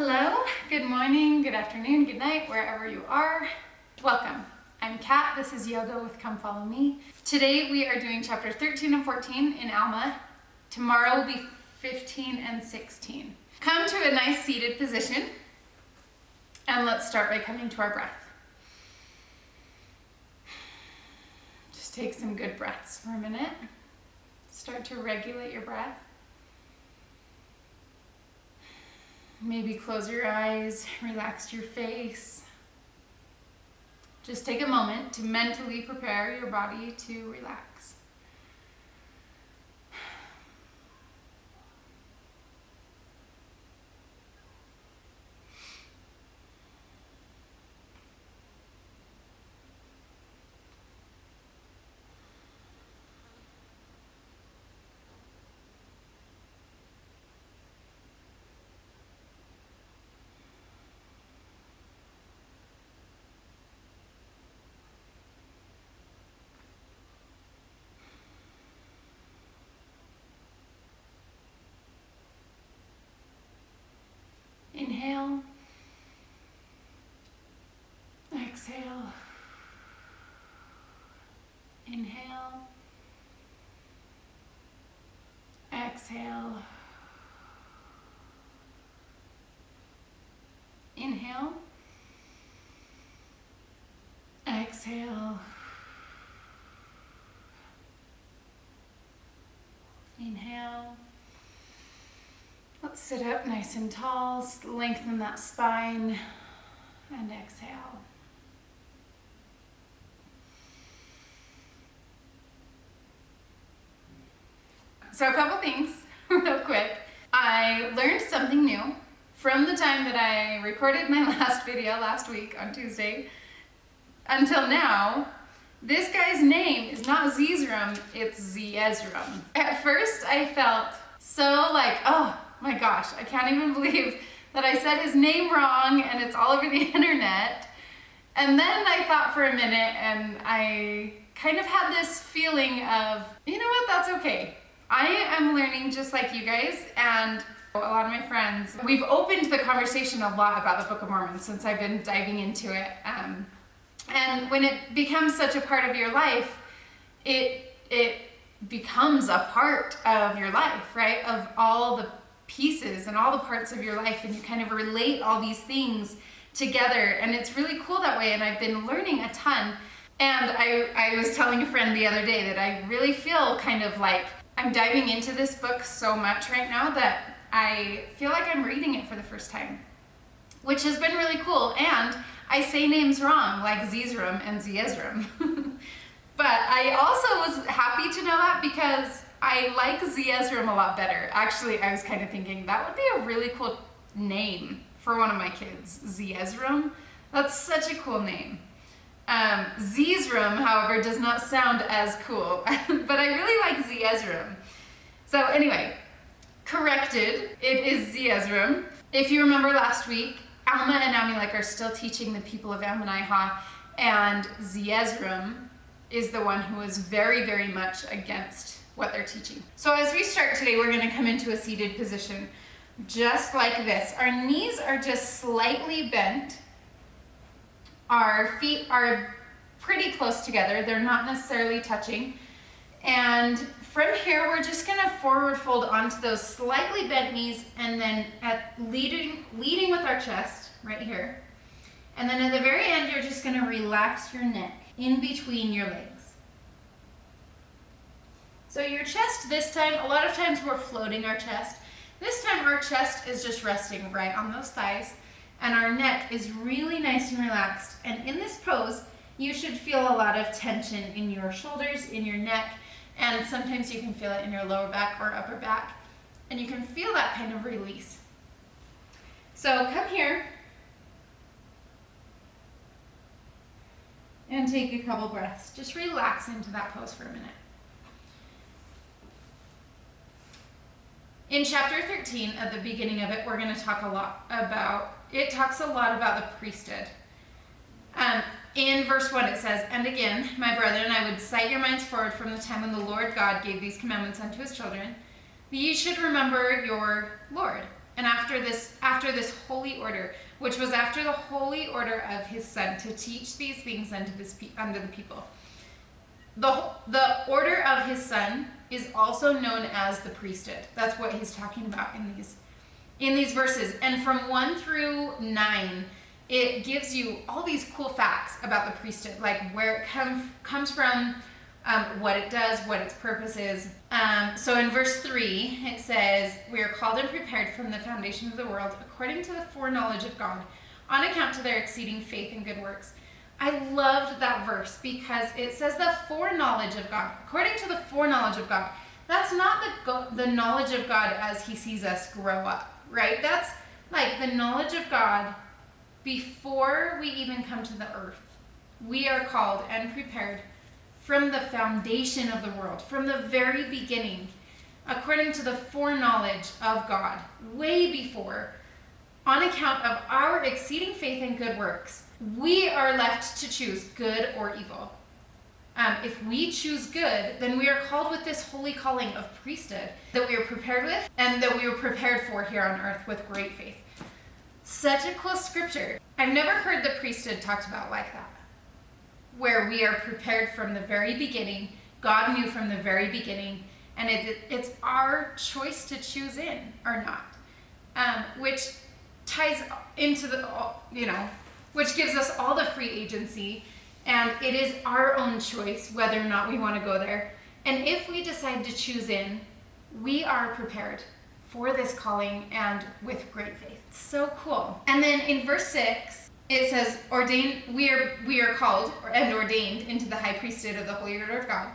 Hello, good morning, good afternoon, good night, wherever you are. Welcome. I'm Kat. This is Yoga with Come Follow Me. Today we are doing chapter 13 and 14 in Alma. Tomorrow will be 15 and 16. Come to a nice seated position and let's start by coming to our breath. Just take some good breaths for a minute. Start to regulate your breath. Maybe close your eyes, relax your face. Just take a moment to mentally prepare your body to relax. Inhale, exhale, inhale, exhale, inhale, exhale, inhale. Let's sit up nice and tall, lengthen that spine, and exhale. So a couple things real quick. I learned something new from the time that I recorded my last video last week on Tuesday until now. This guy's name is not Zizram, it's Zeezrom. At first I felt so like, oh my gosh, I can't even believe that I said his name wrong and it's all over the internet. And then I thought for a minute and I kind of had this feeling of, you know what, that's okay. I am learning just like you guys, and a lot of my friends. We've opened the conversation a lot about the Book of Mormon since I've been diving into it. And when it becomes such a part of your life, it becomes a part of your life, right? Of all the pieces and all the parts of your life, and you kind of relate all these things together, and it's really cool that way. And I've been learning a ton, and I was telling a friend the other day that I really feel kind of like I'm diving into this book so much right now that I feel like I'm reading it for the first time, which has been really cool. And I say names wrong, like Zizram and Zeezrom. But I also was happy to know that because I like Zeezrom a lot better. Actually, I was kind of thinking that would be a really cool name for one of my kids, Zeezrom. That's such a cool name. Zeezrom, however, does not sound as cool, but I really like Zeezrom. So anyway, corrected, it is Zeezrom. If you remember last week, Alma and Amulek are still teaching the people of Ammonihah, and Zeezrom is the one who is very, very much against what they're teaching. So as we start today, we're going to come into a seated position just like this. Our knees are just slightly bent. Our feet are pretty close together. They're not necessarily touching. And from here, we're just going to forward fold onto those slightly bent knees, and then leading with our chest right here. And then at the very end, you're just going to relax your neck in between your legs. So your chest this time, a lot of times we're floating our chest. This time our chest is just resting right on those thighs, and our neck is really nice and relaxed. And in this pose, you should feel a lot of tension in your shoulders, in your neck, and sometimes you can feel it in your lower back or upper back, and you can feel that kind of release. So come here and take a couple breaths. Just relax into that pose for a minute. In chapter 13, at the beginning of it, we're going to talk a lot about, it talks a lot about the priesthood. In verse 1 it says, "And again, my brethren, I would cite your minds forward from the time when the Lord God gave these commandments unto his children, that ye should remember your Lord, and after this holy order, which was after the holy order of his son, to teach these things unto the people. The order of his son is also known as the priesthood. That's what he's talking about in these verses. And from 1 through 9, it gives you all these cool facts about the priesthood, like where it comes from, what it does, what its purpose is. So in verse 3, it says, "We are called and prepared from the foundation of the world according to the foreknowledge of God, on account to their exceeding faith and good works." I loved that verse because it says the foreknowledge of God. According to the foreknowledge of God. That's not the knowledge of God as he sees us grow up, right? That's like the knowledge of God before we even come to the earth. We are called and prepared from the foundation of the world, from the very beginning, according to the foreknowledge of God, way before, on account of our exceeding faith and good works. We are left to choose good or evil. If we choose good, then we are called with this holy calling of priesthood that we are prepared with and that we were prepared for here on earth with great faith. Such a cool scripture. I've never heard the priesthood talked about like that, where we are prepared from the very beginning. God knew from the very beginning, and it's our choice to choose in or not, which ties into which gives us all the free agency, and it is our own choice whether or not we want to go there. And if we decide to choose in, we are prepared for this calling and with great faith. So cool. And then in verse 6, it says, we are called and ordained into the high priesthood of the holy order of God,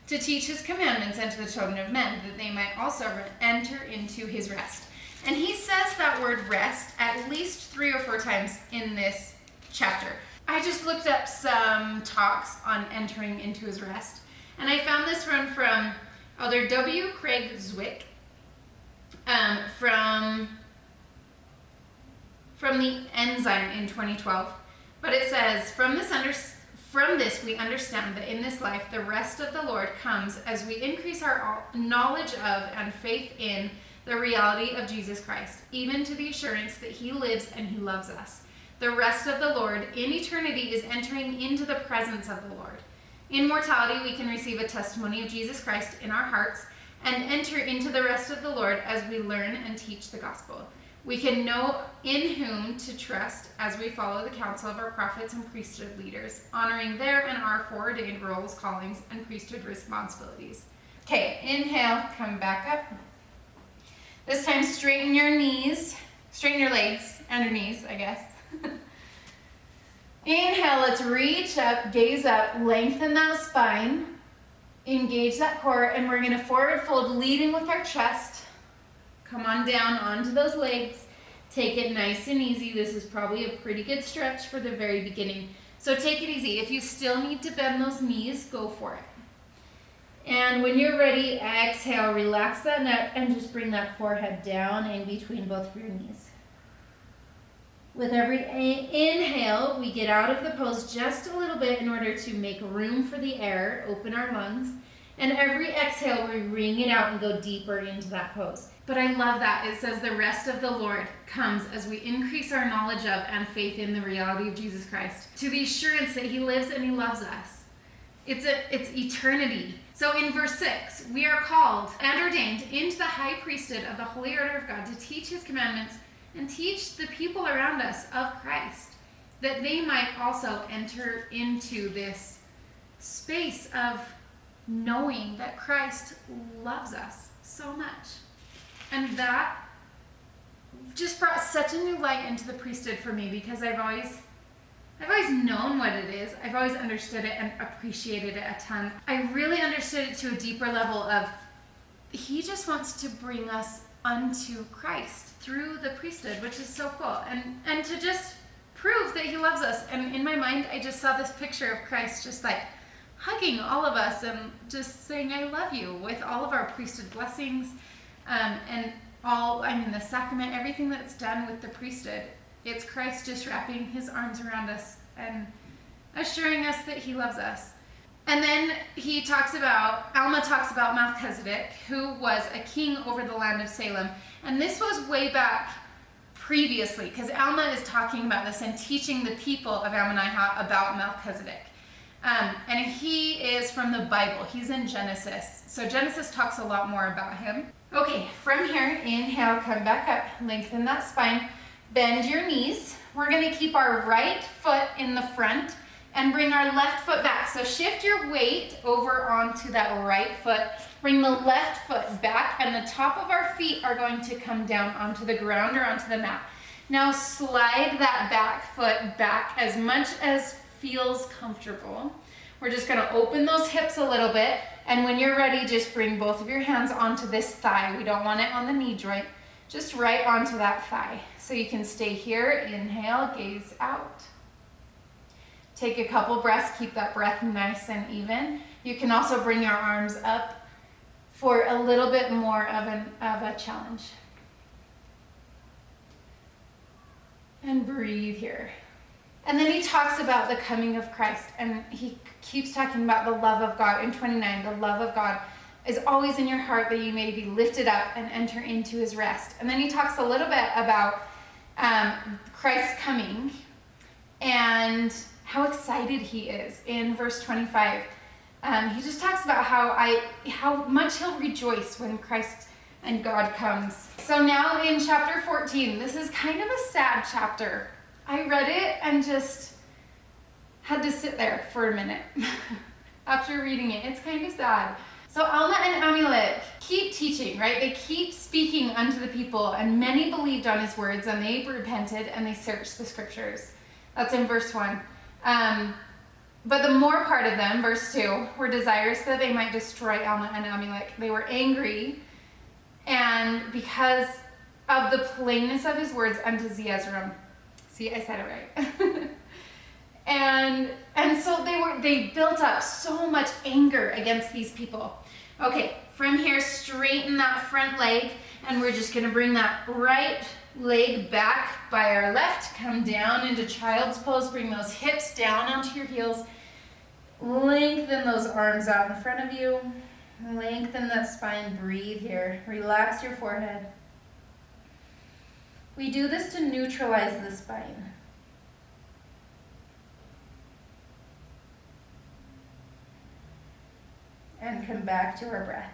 to teach his commandments unto the children of men, that they might also enter into his rest. And he says that word rest at least 3 or 4 times in this chapter. I just looked up some talks on entering into his rest, and I found this one from Elder W. Craig Zwick, from the Ensign in 2012. But it says, from this we understand that in this life the rest of the Lord comes as we increase our knowledge of and faith in the reality of Jesus Christ, even to the assurance that he lives and he loves us. The rest of the Lord in eternity is entering into the presence of the Lord. In mortality, we can receive a testimony of Jesus Christ in our hearts and enter into the rest of the Lord as we learn and teach the gospel. We can know in whom to trust as we follow the counsel of our prophets and priesthood leaders, honoring their and our foreordained roles, callings, and priesthood responsibilities. Okay, inhale, come back up. This time, straighten your legs and your knees, I guess. Inhale, let's reach up, gaze up, lengthen that spine, engage that core, and we're going to forward fold, leading with our chest. Come on down onto those legs. Take it nice and easy. This is probably a pretty good stretch for the very beginning. So take it easy. If you still need to bend those knees, go for it. And when you're ready, exhale, relax that neck, and just bring that forehead down in between both of your knees. With every inhale, we get out of the pose just a little bit in order to make room for the air, open our lungs. And every exhale, we wring it out and go deeper into that pose. But I love that. It says the rest of the Lord comes as we increase our knowledge of and faith in the reality of Jesus Christ, to the assurance that he lives and he loves us. It's eternity. So in verse 6, we are called and ordained into the high priesthood of the holy order of God to teach his commandments and teach the people around us of Christ, that they might also enter into this space of knowing that Christ loves us so much. And that just brought such a new light into the priesthood for me, because I've always known what it is. I've always understood it and appreciated it a ton. I really understood it to a deeper level of he just wants to bring us unto Christ through the priesthood, which is so cool. And to just prove that he loves us. And in my mind, I just saw this picture of Christ just like hugging all of us and just saying, I love you, with all of our priesthood blessings, and the sacrament, everything that's done with the priesthood. It's Christ just wrapping his arms around us and assuring us that he loves us. And then Alma talks about Melchizedek, who was a king over the land of Salem. And this was way back previously, because Alma is talking about this and teaching the people of Ammonihah about Melchizedek. And he is from the Bible. He's in Genesis. So Genesis talks a lot more about him. Okay, from here, inhale, come back up, lengthen that spine, bend your knees. We're going to keep our right foot in the front and bring our left foot back. So shift your weight over onto that right foot. Bring the left foot back, and the top of our feet are going to come down onto the ground or onto the mat. Now slide that back foot back as much as feels comfortable. We're just going to open those hips a little bit, and when you're ready, just bring both of your hands onto this thigh. We don't want it on the knee joint, just right onto that thigh. So you can stay here, inhale, gaze out. Take a couple breaths, keep that breath nice and even. You can also bring your arms up for a little bit more of a challenge. And breathe here. And then he talks about the coming of Christ, and he keeps talking about the love of God. In 29, the love of God is always in your heart, that you may be lifted up and enter into his rest. And then he talks a little bit about Christ's coming and how excited he is in verse 25. He just talks about how much he'll rejoice when Christ and God comes. So now in chapter 14, this is kind of a sad chapter. I read it and just had to sit there for a minute after reading it. It's kind of sad. So Alma and Amulek keep teaching, right? They keep speaking unto the people, and many believed on his words, and they repented, and they searched the scriptures. That's in verse 1. But the more part of them, verse 2, were desirous that they might destroy Alma and Amulek. They were angry, and because of the plainness of his words unto Zeezrom. See, I said it right. and so they built up so much anger against these people. Okay, from here, straighten that front leg, and we're just going to bring that right leg back by our left. Come down into child's pose. Bring those hips down onto your heels. Lengthen those arms out in front of you. Lengthen that spine. Breathe here. Relax your forehead. We do this to neutralize the spine. And come back to our breath.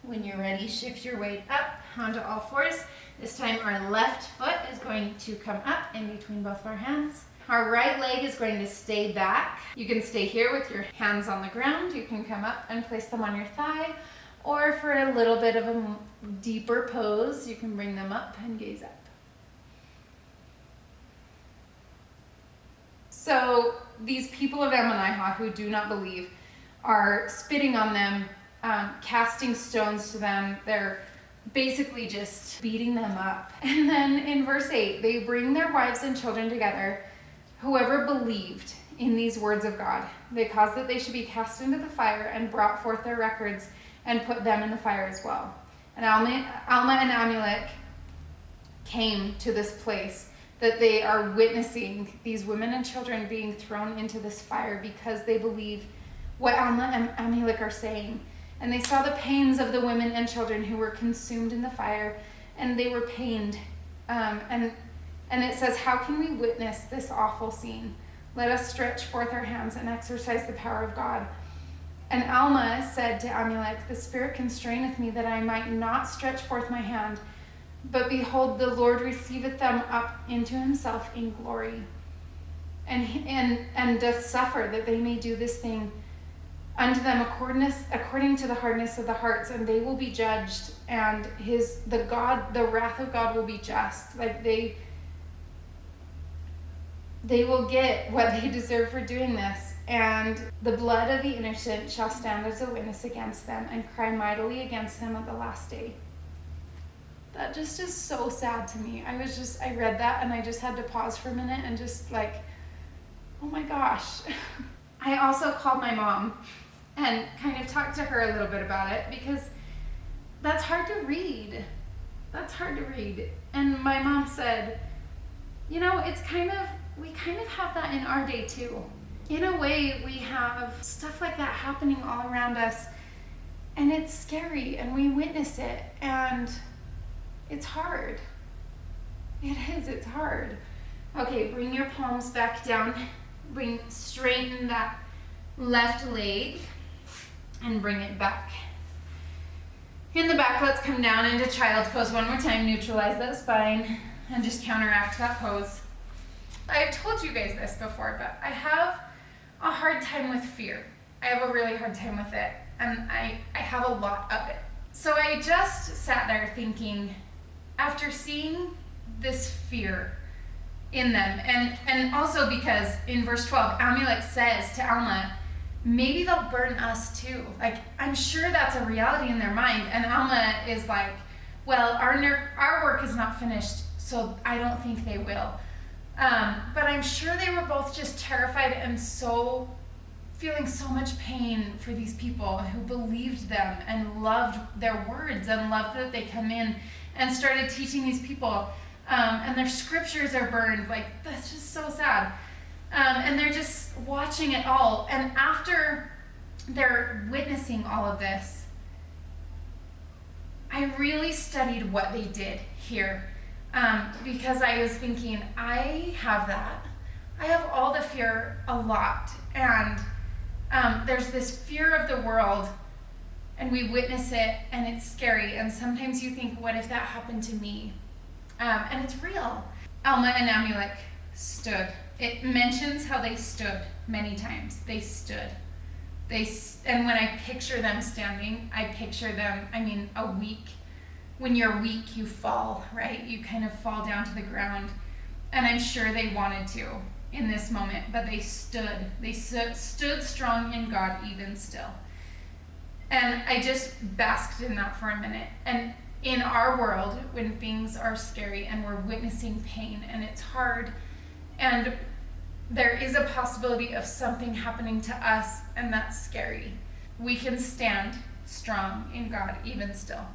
When you're ready, shift your weight up onto all fours. This time our left foot is going to come up in between both of our hands. Our right leg is going to stay back. You can stay here with your hands on the ground. You can come up and place them on your thigh, or for a little bit of a deeper pose, you can bring them up and gaze up. So these people of Ammonihah who do not believe are spitting on them, casting stones to them. They're basically just beating them up. And then in verse 8, they bring their wives and children together, whoever believed in these words of God. They caused that they should be cast into the fire, and brought forth their records and put them in the fire as well. And Alma and Amulek came to this place that they are witnessing these women and children being thrown into this fire because they believe what Alma and Amulek are saying. And they saw the pains of the women and children who were consumed in the fire, and they were pained. And it says, how can we witness this awful scene? Let us stretch forth our hands and exercise the power of God. And Alma said to Amulek, the Spirit constraineth me that I might not stretch forth my hand. But behold, the Lord receiveth them up into himself in glory, and doth suffer that they may do this thing unto them according to the hardness of the hearts, and they will be judged, and the wrath of God will be just. Like they will get what they deserve for doing this, and the blood of the innocent shall stand as a witness against them, and cry mightily against them at the last day. That just is so sad to me. I read that and I just had to pause for a minute and just like, oh my gosh. I also called my mom and kind of talked to her a little bit about it, because that's hard to read. And my mom said, You know, we kind of have that in our day too. In a way, we have stuff like that happening all around us, and it's scary, and we witness it, and it's hard. It is, it's hard. Okay, bring your palms back down. Straighten that left leg and bring it back. In the back, let's come down into child's pose one more time. Neutralize that spine and just counteract that pose. I've told you guys this before, but I have a hard time with fear. I have a really hard time with it, and I have a lot of it. So I just sat there thinking, after seeing this fear in them, and also because in verse 12, Amulek says to Alma, maybe they'll burn us too. Like, I'm sure that's a reality in their mind, and Alma is like, well, our work is not finished, so I don't think they will. But I'm sure they were both just terrified and feeling so much pain for these people who believed them and loved their words and loved that they come in and started teaching these people. And their scriptures are burned. Like, that's just so sad. And they're just watching it all. And after they're witnessing all of this, I really studied what they did here. Because I was thinking, I have that. I have all the fear a lot. And there's this fear of the world, and we witness it, and it's scary. And sometimes you think, what if that happened to me? And it's real. Alma and Amulek stood. It mentions how they stood many times. They stood. And when I picture them standing, I picture them, a weak. When you're weak, you fall, right? You kind of fall down to the ground. And I'm sure they wanted to in this moment, but they stood. They stood strong in God even still. And I just basked in that for a minute. And in our world, when things are scary and we're witnessing pain and it's hard, and there is a possibility of something happening to us, and that's scary, we can stand strong in God even still.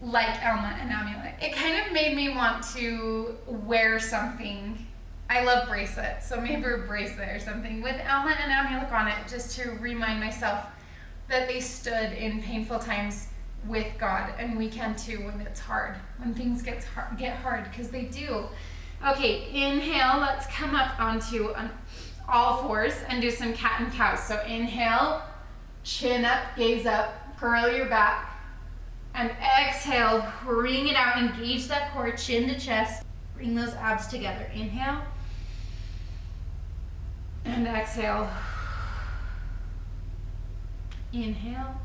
Like Alma and Amulek. It kind of made me want to wear something. I love bracelets, so maybe a bracelet or something with Alma and Amulek on it, just to remind myself that they stood in painful times with God, and we can too when it's hard, when things get hard, because they do. Okay, inhale, let's come up onto all fours and do some cat and cow. So inhale, chin up, gaze up, curl your back, and exhale, bring it out, engage that core, chin to chest, bring those abs together. Inhale, and exhale. Inhale,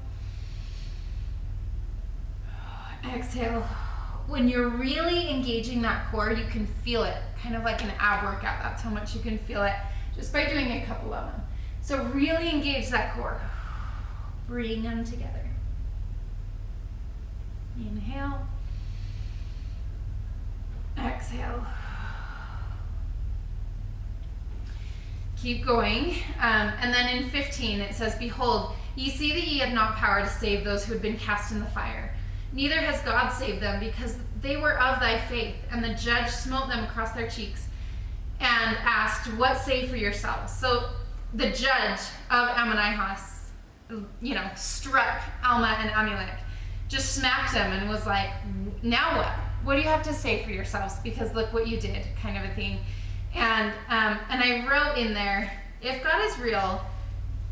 exhale. When you're really engaging that core, you can feel it, kind of like an ab workout. That's how much you can feel it just by doing a couple of them. So really engage that core. Bring them together. Inhale, exhale. Keep going. And then in 15 it says, behold, ye see that ye had not power to save those who had been cast in the fire. Neither has God saved them, because they were of thy faith. And the judge smote them across their cheeks and asked, what say for yourselves? So the judge of Ammonihah, struck Alma and Amulek, just smacked them and was like, now what? What do you have to say for yourselves? Because look what you did, kind of a thing. And I wrote in there, if God is real,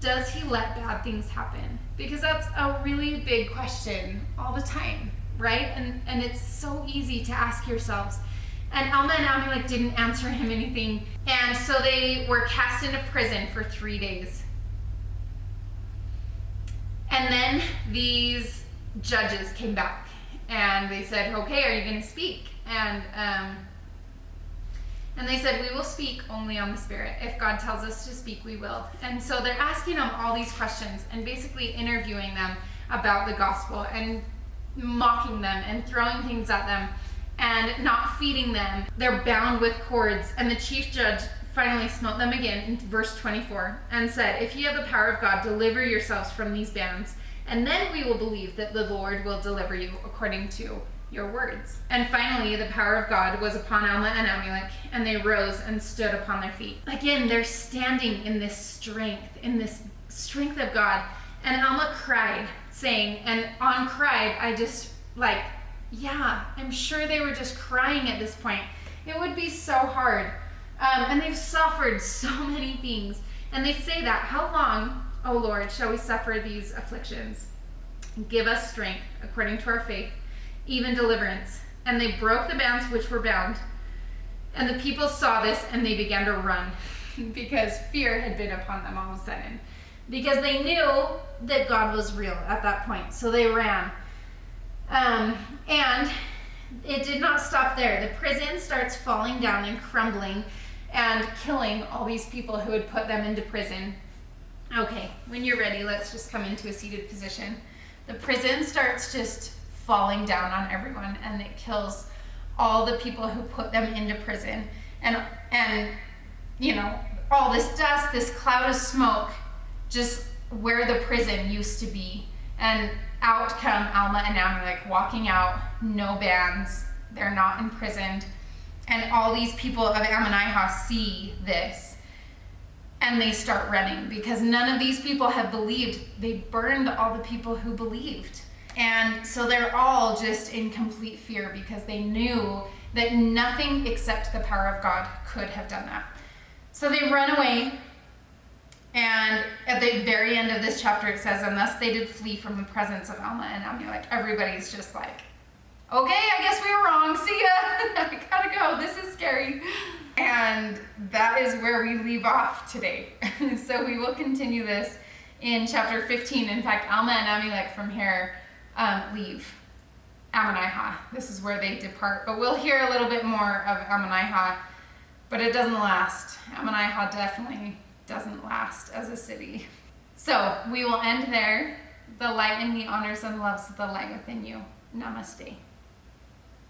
does he let bad things happen? Because that's a really big question all the time, right? And it's so easy to ask yourselves. And Alma and Amulek didn't answer him anything. And so they were cast into prison for 3 days. And then these judges came back and they said, okay, are you going to speak? And they said, we will speak only on the Spirit. If God tells us to speak, we will. And so they're asking them all these questions and basically interviewing them about the gospel and mocking them and throwing things at them and not feeding them. They're bound with cords. And the chief judge finally smote them again in verse 24 and said, if ye have the power of God, deliver yourselves from these bands, and then we will believe that the Lord will deliver you according to your words. And finally, the power of God was upon Alma and Amulek, and they rose and stood upon their feet. Again, they're standing in this strength of God. And Alma cried, saying, and on cried, I just I'm sure they were just crying at this point. It would be so hard. And they've suffered so many things. And they say that, how long, O Lord, shall we suffer these afflictions? Give us strength according to our faith, even deliverance. And they broke the bands which were bound. And the people saw this, and they began to run, because fear had been upon them all of a sudden. Because they knew that God was real at that point. So they ran. And it did not stop there. The prison starts falling down and crumbling and killing all these people who had put them into prison. Okay, when you're ready, let's just come into a seated position. The prison starts just falling down on everyone, and it kills all the people who put them into prison. And you know, all this dust, this cloud of smoke, just where the prison used to be. And out come Alma and Amulek walking out, no bands, they're not imprisoned. And all these people of Ammonihah see this, and they start running, because none of these people have believed. They burned all the people who believed. And so they're all just in complete fear, because they knew that nothing except the power of God could have done that. So they run away. And at the very end of this chapter, it says, and thus they did flee from the presence of Alma and Amulek. Everybody's just like, okay, I guess we were wrong. See ya. I gotta go. This is scary. And that is where we leave off today. So we will continue this in chapter 15. In fact, Alma and Amulek from here leave Ammonihah. This is where they depart. But we'll hear a little bit more of Ammonihah, but it doesn't last. Ammonihah definitely doesn't last as a city. So we will end there. The light in me honors and loves the light within you. Namaste.